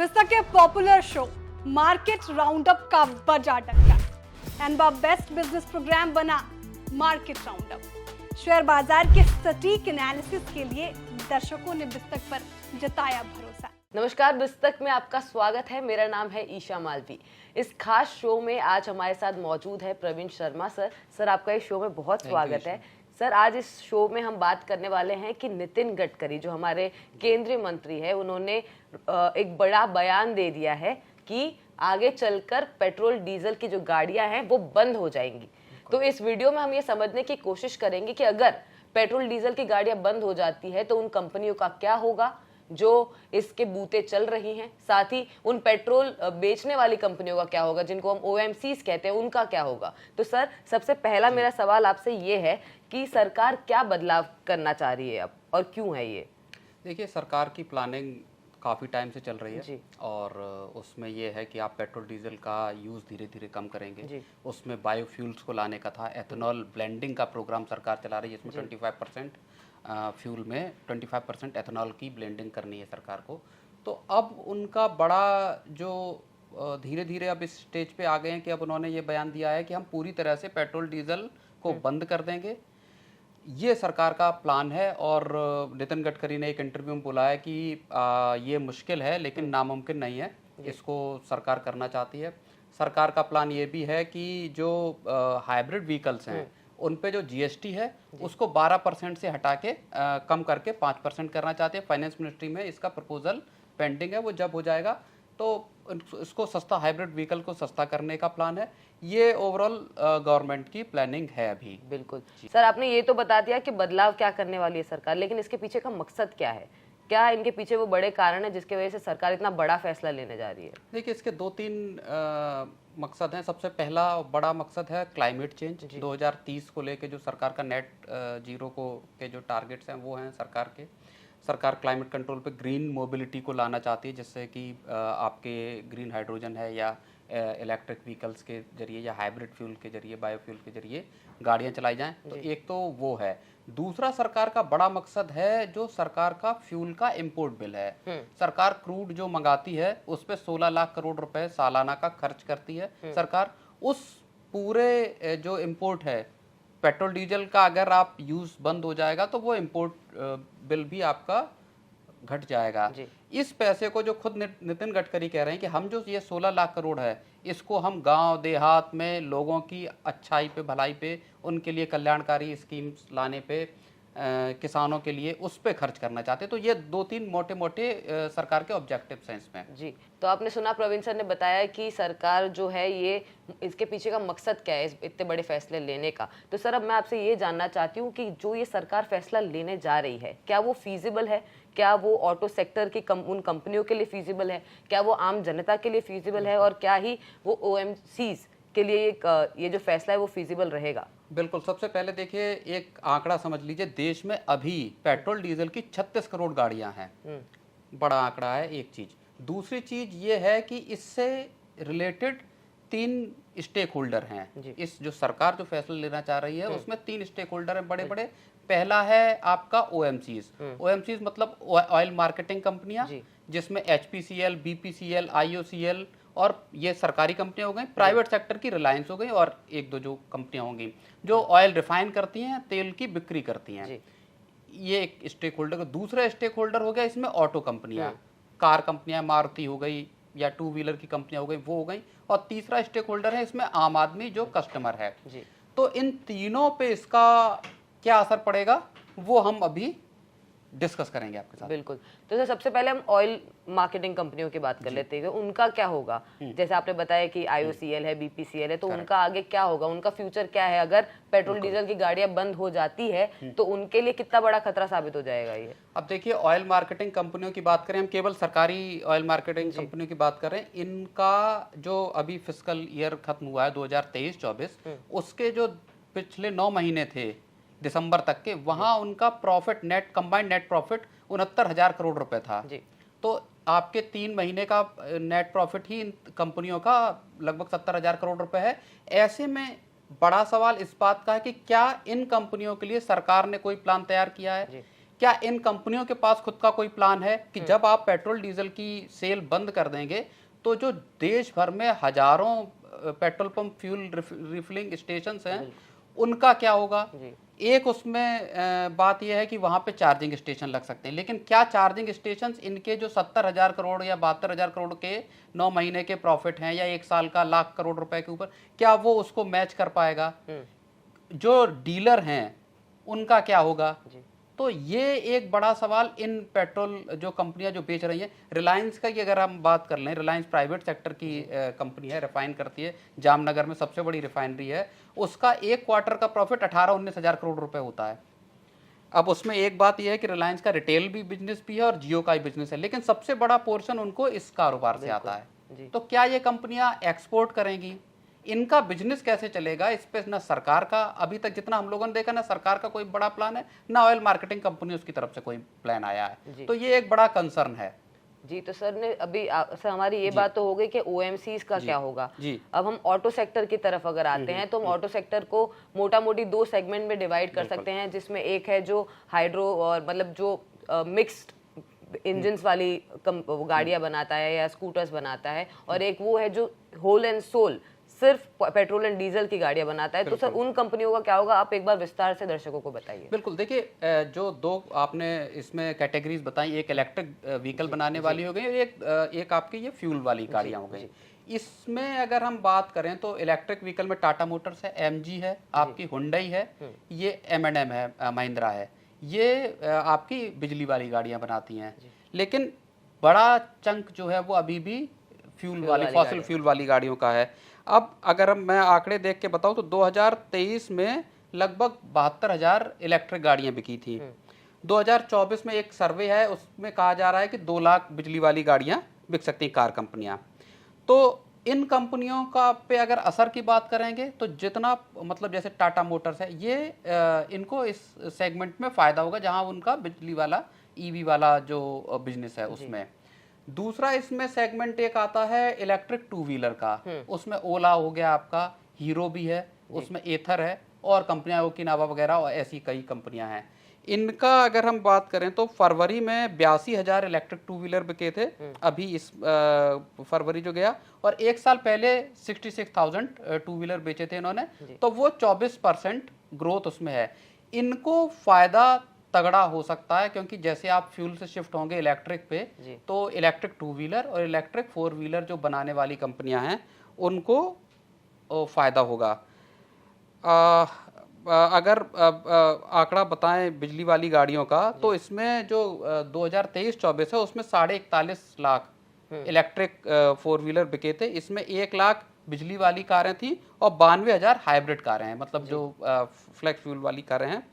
बिस्तर के popular show market roundup का बजा टक्कर एंड बेस्ट बिजनेस प्रोग्राम बना मार्केट राउंडअप। शेयर बाजार के सटीक एनालिसिस के लिए दर्शकों ने बिस्तक पर जताया भरोसा। नमस्कार, बिस्तक में आपका स्वागत है। मेरा नाम है ईशा मालवी। इस खास शो में आज हमारे साथ मौजूद है प्रवीण शर्मा सर। सर, आपका इस शो में बहुत स्वागत है। सर, आज इस शो में हम बात करने वाले हैं कि नितिन गडकरी जो हमारे केंद्रीय मंत्री है, उन्होंने एक बड़ा बयान दे दिया है कि आगे चलकर पेट्रोल डीजल की जो गाड़ियां हैं वो बंद हो जाएंगी। तो इस वीडियो में हम ये समझने की कोशिश करेंगे कि अगर पेट्रोल डीजल की गाड़ियां बंद हो जाती है तो उन कंपनियों का क्या होगा जो इसके बूते चल रही हैं, साथ ही उन पेट्रोल बेचने वाली कंपनियों का क्या होगा जिनको हम OMCs कहते हैं, उनका क्या होगा। तो सर, सबसे पहला मेरा सवाल आपसे ये है कि सरकार क्या बदलाव करना चाह रही है अब और क्यों है ये? देखिए, सरकार की प्लानिंग काफ़ी टाइम से चल रही है जी। और उसमें ये है कि आप पेट्रोल डीजल का यूज़ धीरे धीरे कम करेंगे। उसमें बायोफ्यूल्स को लाने का था, एथेनॉल ब्लेंडिंग का प्रोग्राम सरकार चला रही है, इसमें 25% फ्यूल में 25% एथेनॉल की ब्लेंडिंग करनी है सरकार को। तो अब उनका बड़ा जो धीरे धीरे अब इस स्टेज पे आ गए हैं कि अब उन्होंने ये बयान दिया है कि हम पूरी तरह से पेट्रोल डीजल को बंद कर देंगे। ये सरकार का प्लान है और नितिन गडकरी ने एक इंटरव्यू में बोला है कि ये मुश्किल है लेकिन नामुमकिन नहीं है, इसको सरकार करना चाहती है। सरकार का प्लान ये भी है कि जो हाइब्रिड व्हीकल्स हैं उन पे जो GST है उसको 12% से हटा के कम करके 5% करना चाहते हैं। फाइनेंस मिनिस्ट्री में इसका प्रपोजल पेंडिंग है, वो जब हो जाएगा तो इसको सस्ता, हाइब्रिड व्हीकल को सस्ता करने का प्लान है। ये ओवरऑल गवर्नमेंट की प्लानिंग है अभी। बिल्कुल सर, आपने ये तो बता दिया कि बदलाव क्या करने वाली है सरकार, लेकिन इसके पीछे का मकसद क्या है? क्या इनके पीछे वो बड़े कारण है जिसकी वजह से सरकार इतना बड़ा फैसला लेने जा रही है? देखिए, इसके 2-3 मकसद हैं। सबसे पहला बड़ा मकसद है क्लाइमेट चेंज। 2030 को लेके जो सरकार का नेट जीरो को के जो टारगेट्स हैं वो हैं सरकार के। सरकार क्लाइमेट कंट्रोल पे ग्रीन मोबिलिटी को लाना चाहती है, जिससे कि आपके ग्रीन हाइड्रोजन है या इलेक्ट्रिक व्हीकल्स के जरिए या हाइब्रिड फ्यूल के जरिए, बायोफ्यूल के जरिए गाड़ियां चलाई जाएं। तो एक तो वो है। दूसरा सरकार का बड़ा मकसद है जो सरकार का फ्यूल का इंपोर्ट बिल है। सरकार क्रूड जो मंगाती है उस पे 16 लाख करोड़ रुपए सालाना का खर्च करती है सरकार। उस पूरे जो इंपोर्ट है पेट्रोल डीजल का, अगर आप यूज बंद हो जाएगा तो वो इंपोर्ट बिल भी आपका घट जाएगा। इस पैसे को जो खुद नितिन गडकरी कह रहे हैं कि हम जो ये 16 लाख करोड़ है इसको हम गांव देहात में लोगों की अच्छाई पे, भलाई पे, उनके लिए कल्याणकारी स्कीम्स लाने पे, किसानों के लिए उस पे खर्च करना चाहते हैं। तो ये 2-3 मोटे मोटे सरकार के ऑब्जेक्टिव्स हैं इसमें। जी, तो आपने सुना, प्रवीण सर ने बताया कि सरकार जो है ये इसके पीछे का मकसद क्या है इस इतने बड़े फैसले लेने का। तो सर, अब मैं आपसे ये जानना चाहती हूँ कि जो ये सरकार फैसला लेने जा रही है, क्या वो फीजिबल है? क्या वो ऑटो सेक्टर की उन कंपनियों के लिए फीजिबल है? क्या वो आम जनता के लिए फीजिबल है? और क्या ही वो OMCs के लिए ये जो फैसला है वो फीजिबल रहेगा? बिल्कुल। सबसे पहले देखिए, एक आंकड़ा समझ लीजिए, देश में अभी पेट्रोल डीजल की 36 करोड़ गाड़ियां हैं। बड़ा आंकड़ा है, एक चीज। दूसरी चीज ये है कि इससे रिलेटेड 3 स्टेक होल्डर हैं। इस जो सरकार जो फैसला लेना चाह रही है उसमें 3 स्टेक होल्डर हैं बड़े बड़े। पहला है आपका OMCs मतलब ऑयल मार्केटिंग कंपनियां, जिसमें HPCL, BPCL, IOCL और ये सरकारी कंपनियां हो गई। प्राइवेट सेक्टर की रिलायंस हो गई और 1-2 जो कंपनियां होंगी जो ऑयल रिफाइन करती हैं, तेल की बिक्री करती हैं। ये एक स्टेक होल्डर। दूसरा स्टेक होल्डर हो गया इसमें ऑटो कंपनियां, कार कंपनियां, मारुति हो गई या 2 व्हीलर की कंपनियां हो गई, वो हो गई। और तीसरा स्टेक होल्डर है इसमें आम आदमी जो कस्टमर है। तो इन तीनों पे इसका क्या असर पड़ेगा वो हम अभी डिस्कस करेंगे आपके साथ। बिल्कुल। तो सर, सबसे पहले हम ऑयल मार्केटिंग कंपनियों की बात कर लेते हैं। उनका क्या होगा? जैसे आपने बताया कि IOCL है, BPCL है, तो उनका आगे क्या होगा? उनका फ्यूचर क्या है? अगर पेट्रोल डीजल की गाड़ियां बंद हो जाती है तो उनके लिए कितना बड़ा खतरा साबित हो जाएगा ये? अब देखिए, ऑयल मार्केटिंग कंपनियों की बात करें, हम केवल सरकारी ऑयल मार्केटिंग कंपनियों की बात कर रहे हैं। इनका जो अभी फिस्कल ईयर खत्म हुआ है 2023-24, उसके जो पिछले 9 महीने थे दिसंबर तक के, वहां उनका profit, net combined net profit 69,000 crore रुपए था। तो आपके 3 महीने का नेट प्रॉफिट ही इन कंपनियों का लगभग 70,000 करोड़ रुपए है। ऐसे में बड़ा सवाल इस बात का है कि क्या इन कंपनियों के लिए सरकार ने कोई प्लान तैयार किया है? क्या इन कंपनियों के पास खुद का कोई प्लान है कि जब आप पेट्रोल डीजल की सेल बंद कर देंगे तो जो देश भर में हजारों petrol pump fuel refilling station हैं उनका क्या होगा? एक उसमें बात यह है कि वहां पे चार्जिंग स्टेशन लग सकते हैं, लेकिन क्या चार्जिंग स्टेशन इनके जो 70,000 करोड़ या 72,000 करोड़ के 9 महीने के प्रॉफिट हैं या 1 साल का लाख करोड़ रुपए के ऊपर, क्या वो उसको मैच कर पाएगा? जो डीलर हैं उनका क्या होगा? तो ये एक बड़ा सवाल इन पेट्रोल जो कंपनियां जो बेच रही हैं, रिलायंस का की अगर हम बात कर लें, रिलायंस प्राइवेट सेक्टर की कंपनी है, रिफाइन करती है, जामनगर में सबसे बड़ी रिफाइनरी है, उसका एक क्वार्टर का प्रॉफिट 18-19 हज़ार करोड़ रुपए होता है। अब उसमें एक बात यह है कि रिलायंस का रिटेल भी बिजनेस भी है और जियो का भी बिजनेस है, लेकिन सबसे बड़ा पोर्शन उनको इस कारोबार से आता है। तो क्या ये कंपनियां एक्सपोर्ट करेंगी? इनका बिजनेस कैसे चलेगा? इस पे ना सरकार का अभी तक जितना हम लोगों ने देखा, ना सरकार का कोई बड़ा प्लान है, ना ऑयल मार्केटिंग कंपनी उसकी तरफ से कोई प्लान आया है। तो ये एक बड़ा कंसर्न है। जी, तो सर ने अभी सर हमारी ये बात तो हो गई कि ओएमसीज का क्या होगा। अब हम ऑटो सेक्टर की तरफ अगर आते हैं तो हम ऑटो सेक्टर को मोटा मोटी 2 सेगमेंट में डिवाइड कर सकते हैं, जिसमें एक है जो हाइड्रो और मतलब जो मिक्स्ड इंजन्स वाली गाड़ियां बनाता है या स्कूटर्स बनाता है, और एक वो है जो होल एंड सोल सिर्फ पेट्रोल एंड डीजल की गाड़ियां बनाता है। तो सर उन कंपनियों का क्या होगा, आप एक बार विस्तार से दर्शकों को बताइए। बिल्कुल, देखिए जो 2 आपने इसमें कैटेगरीज बताई, एक इलेक्ट्रिक व्हीकल बनाने वाली हो गई, एक आपकी ये फ्यूल वाली गाड़ियां हो गई। इसमें अगर हम बात करें तो इलेक्ट्रिक व्हीकल में टाटा मोटर्स है, एमजी है, आपकी हुंडई है, ये M&M है, महिंद्रा है, ये आपकी बिजली वाली गाड़ियां बनाती हैं। लेकिन बड़ा चंक जो है वो अभी भी फ्यूल वाली फॉसिल फ्यूल वाली गाड़ियों का है। अब अगर मैं आंकड़े देख के बताऊं तो 2023 में लगभग 72,000 इलेक्ट्रिक गाड़ियां बिकी थी। 2024 में एक सर्वे है, उसमें कहा जा रहा है कि 2 लाख बिजली वाली गाड़ियां बिक सकती हैं, कार कंपनियां। तो इन कंपनियों का पे अगर असर की बात करेंगे तो जितना मतलब जैसे टाटा मोटर्स है, ये इनको इस सेगमेंट में फायदा होगा जहां उनका बिजली वाला ईवी वाला जो बिजनेस है उसमें। दूसरा इसमें सेगमेंट एक आता है इलेक्ट्रिक 2 व्हीलर का, उसमें ओला हो गया, आपका हीरो भी है, उसमें एथर है और कंपनियां ओकिनावा वगैरह और ऐसी कई कंपनियां हैं। इनका अगर हम बात करें तो फरवरी में 82,000 इलेक्ट्रिक 2 व्हीलर बिके थे, अभी इस फरवरी जो गया, और 1 साल पहले 66,000 2 व्हीलर बेचे थे इन्होंने, तो वो 24% ग्रोथ उसमें है। इनको फायदा तगड़ा हो सकता है क्योंकि जैसे आप फ्यूल से शिफ्ट होंगे इलेक्ट्रिक पे, तो इलेक्ट्रिक 2 व्हीलर और इलेक्ट्रिक 4 व्हीलर जो बनाने वाली कंपनियां हैं उनको फायदा होगा। अगर आंकड़ा बताएं बिजली वाली गाड़ियों का, तो इसमें जो 2023-24 है उसमें 41.5 लाख इलेक्ट्रिक 4 व्हीलर बिके थे। इसमें 1 लाख बिजली वाली कारें थी और 92,000 हाइब्रिड कारें हैं, मतलब जो फ्लेक्स फ्यूल वाली कारें हैं।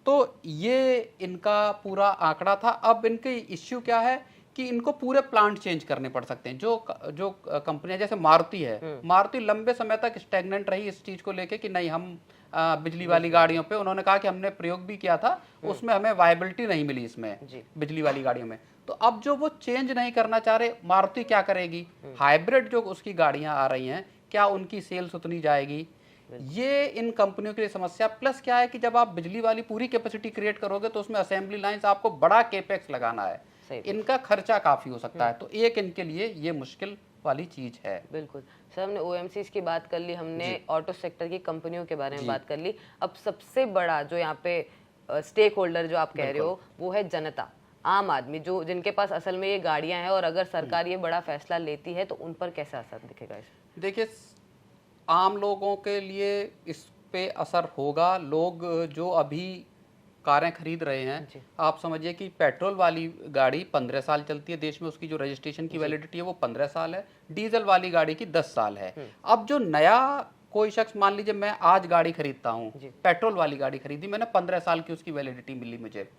तो ये इनका पूरा आंकड़ा था। अब इनके इश्यू क्या है कि इनको पूरे प्लांट चेंज करने पड़ सकते हैं। जो कंपनियां जैसे मारुति है, मारुति लंबे समय तक स्टैग्नेंट रही इस चीज को लेके कि नहीं, हम बिजली वाली गाड़ियों पे, उन्होंने कहा कि हमने प्रयोग भी किया था, उसमें हमें वायबिलिटी नहीं मिली इसमें बिजली वाली गाड़ियों में। तो अब जो वो चेंज नहीं करना चाह रहे, मारुति क्या करेगी? हाइब्रिड जो उसकी गाड़ियां आ रही हैं, क्या उनकी सेल्स उतनी जाएगी? ये इन कंपनियों के लिए समस्या। प्लस क्या है कि जब आप बिजली वाली पूरी कैपेसिटी क्रिएट करोगे तो उसमें असेंबली लाइंस आपको बड़ा केपेक्स लगाना है, इनका खर्चा काफी हो सकता है। तो एक इनके लिए ये मुश्किल वाली चीज है। बिल्कुल सर, हमने ओएमसीज की बात कर ली, हमने ऑटो सेक्टर की कंपनियों के बारे में बात कर ली। अब सबसे बड़ा जो यहाँ पे स्टेक होल्डर जो आप कह रहे हो वो है जनता, आम आदमी, जो जिनके पास असल में ये गाड़ियां हैं, और अगर सरकार ये बड़ा फैसला लेती है तो उन पर कैसा असर दिखेगा? देखिए, आम लोगों के लिए इस पे असर होगा। लोग जो अभी कारें खरीद रहे हैं, आप समझिए कि पेट्रोल वाली गाड़ी 15 साल चलती है देश में, उसकी जो रजिस्ट्रेशन की वैलिडिटी है वो 15 साल है, डीजल वाली गाड़ी की 10 साल है। अब जो नया कोई शख्स, मान लीजिए मैं आज गाड़ी खरीदता हूँ, पेट्रोल वाली गाड़ी खरीदी मैंने, 15 साल की उसकी वैलिडिटी मिली मुझे।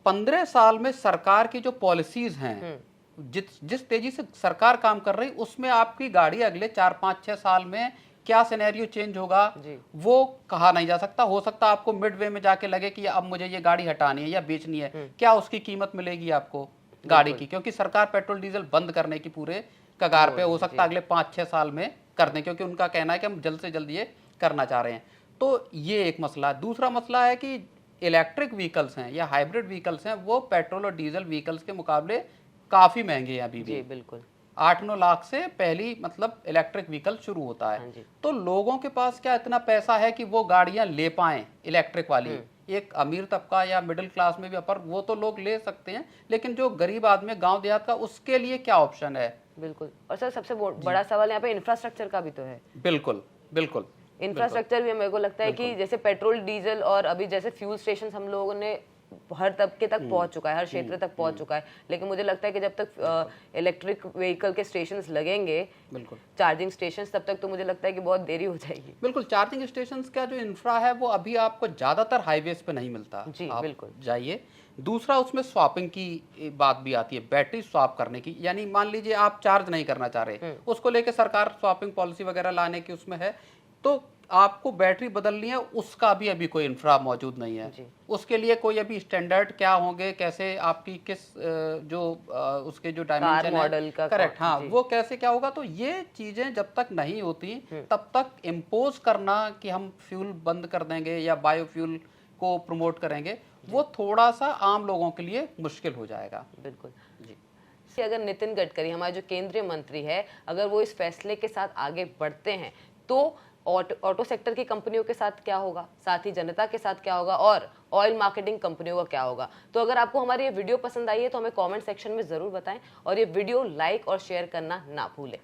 15 साल में सरकार की जो पॉलिसीज हैं, जिस तेजी से सरकार काम कर रही, उसमें आपकी गाड़ी अगले 4-5-6 साल में क्या सिनेरियो चेंज होगा वो कहा नहीं जा सकता। हो सकता है आपको मिड वे में जाके लगे कि अब मुझे ये गाड़ी हटानी है या बेचनी है, क्या उसकी कीमत मिलेगी आपको गाड़ी की, क्योंकि सरकार पेट्रोल डीजल बंद करने की पूरे कगार पे, हो सकता है अगले 5-6 साल में कर दें, क्योंकि उनका कहना है कि हम जल्द से जल्द ये करना चाह रहे हैं। तो ये एक मसला है। दूसरा मसला है कि इलेक्ट्रिक व्हीकल्स हैं या हाइब्रिड व्हीकल्स हैं वो पेट्रोल और डीजल व्हीकल्स के मुकाबले काफ़ी महंगे हैं अभी भी। जी बिल्कुल। 8-9 लाख से पहली मतलब इलेक्ट्रिक व्हीकल शुरू होता हाँ है। जी। तो लोगों के पास क्या इतना पैसा है कि वो गाड़ियां ले पाएं इलेक्ट्रिक वाली? एक अमीर तबका या मिडिल क्लास में भी अपर वो तो लोग ले सकते हैं, लेकिन जो गरीब आदमी गांव देहात का, उसके लिए क्या ऑप्शन है? बिल्कुल। और सर सबसे बड़ा सवाल यहाँ पे इंफ्रास्ट्रक्चर का भी तो है। बिल्कुल बिल्कुल। इंफ्रास्ट्रक्चर भी मेरे को लगता है कि जैसे पेट्रोल डीजल और अभी जैसे फ्यूल स्टेशन हम लोगों ने हर तबके तक पहुंच चुका है, हर क्षेत्र तक पहुंच चुका है, लेकिन मुझे लगता है कि जब तक इलेक्ट्रिक व्हीकल के स्टेशंस लगेंगे, बिल्कुल चार्जिंग स्टेशंस, तब तक तो मुझे लगता है कि बहुत देरी हो जाएगी। बिल्कुल। चार्जिंग स्टेशन का जो इंफ्रा है वो अभी आपको ज्यादातर हाईवेज पे नहीं मिलता। जी आप बिल्कुल। जाइए। दूसरा, उसमें स्वैपिंग की बात भी आती है, बैटरी स्वैप करने की। यानी मान लीजिए आप चार्ज नहीं करना चाह रहे, उसको लेके सरकार स्वैपिंग पॉलिसी वगैरह लाने की उसमें है, तो आपको बैटरी बदलनी है, उसका भी अभी कोई इंफ्रा मौजूद नहीं है। उसके लिए कोई अभी स्टैंडर्ड क्या होंगे, कैसे आपकी किस जो उसके जो डायमेंशन मॉडल का करेक्ट, हाँ, वो कैसे क्या होगा, तो ये चीजें जब तक नहीं होती तब तक इम्पोज करना कि हम फ्यूल बंद कर देंगे या बायोफ्यूल को प्रमोट करेंगे, वो थोड़ा सा आम लोगों के लिए मुश्किल हो जाएगा। बिल्कुल जी। अगर नितिन गडकरी हमारे जो केंद्रीय मंत्री है, अगर वो इस फैसले के साथ आगे बढ़ते हैं तो ऑटो सेक्टर की कंपनियों के साथ क्या होगा, साथ ही जनता के साथ क्या होगा, और ऑयल मार्केटिंग कंपनियों का क्या होगा? तो अगर आपको हमारी ये वीडियो पसंद आई है तो हमें कमेंट सेक्शन में जरूर बताएं और ये वीडियो लाइक और शेयर करना ना भूलें।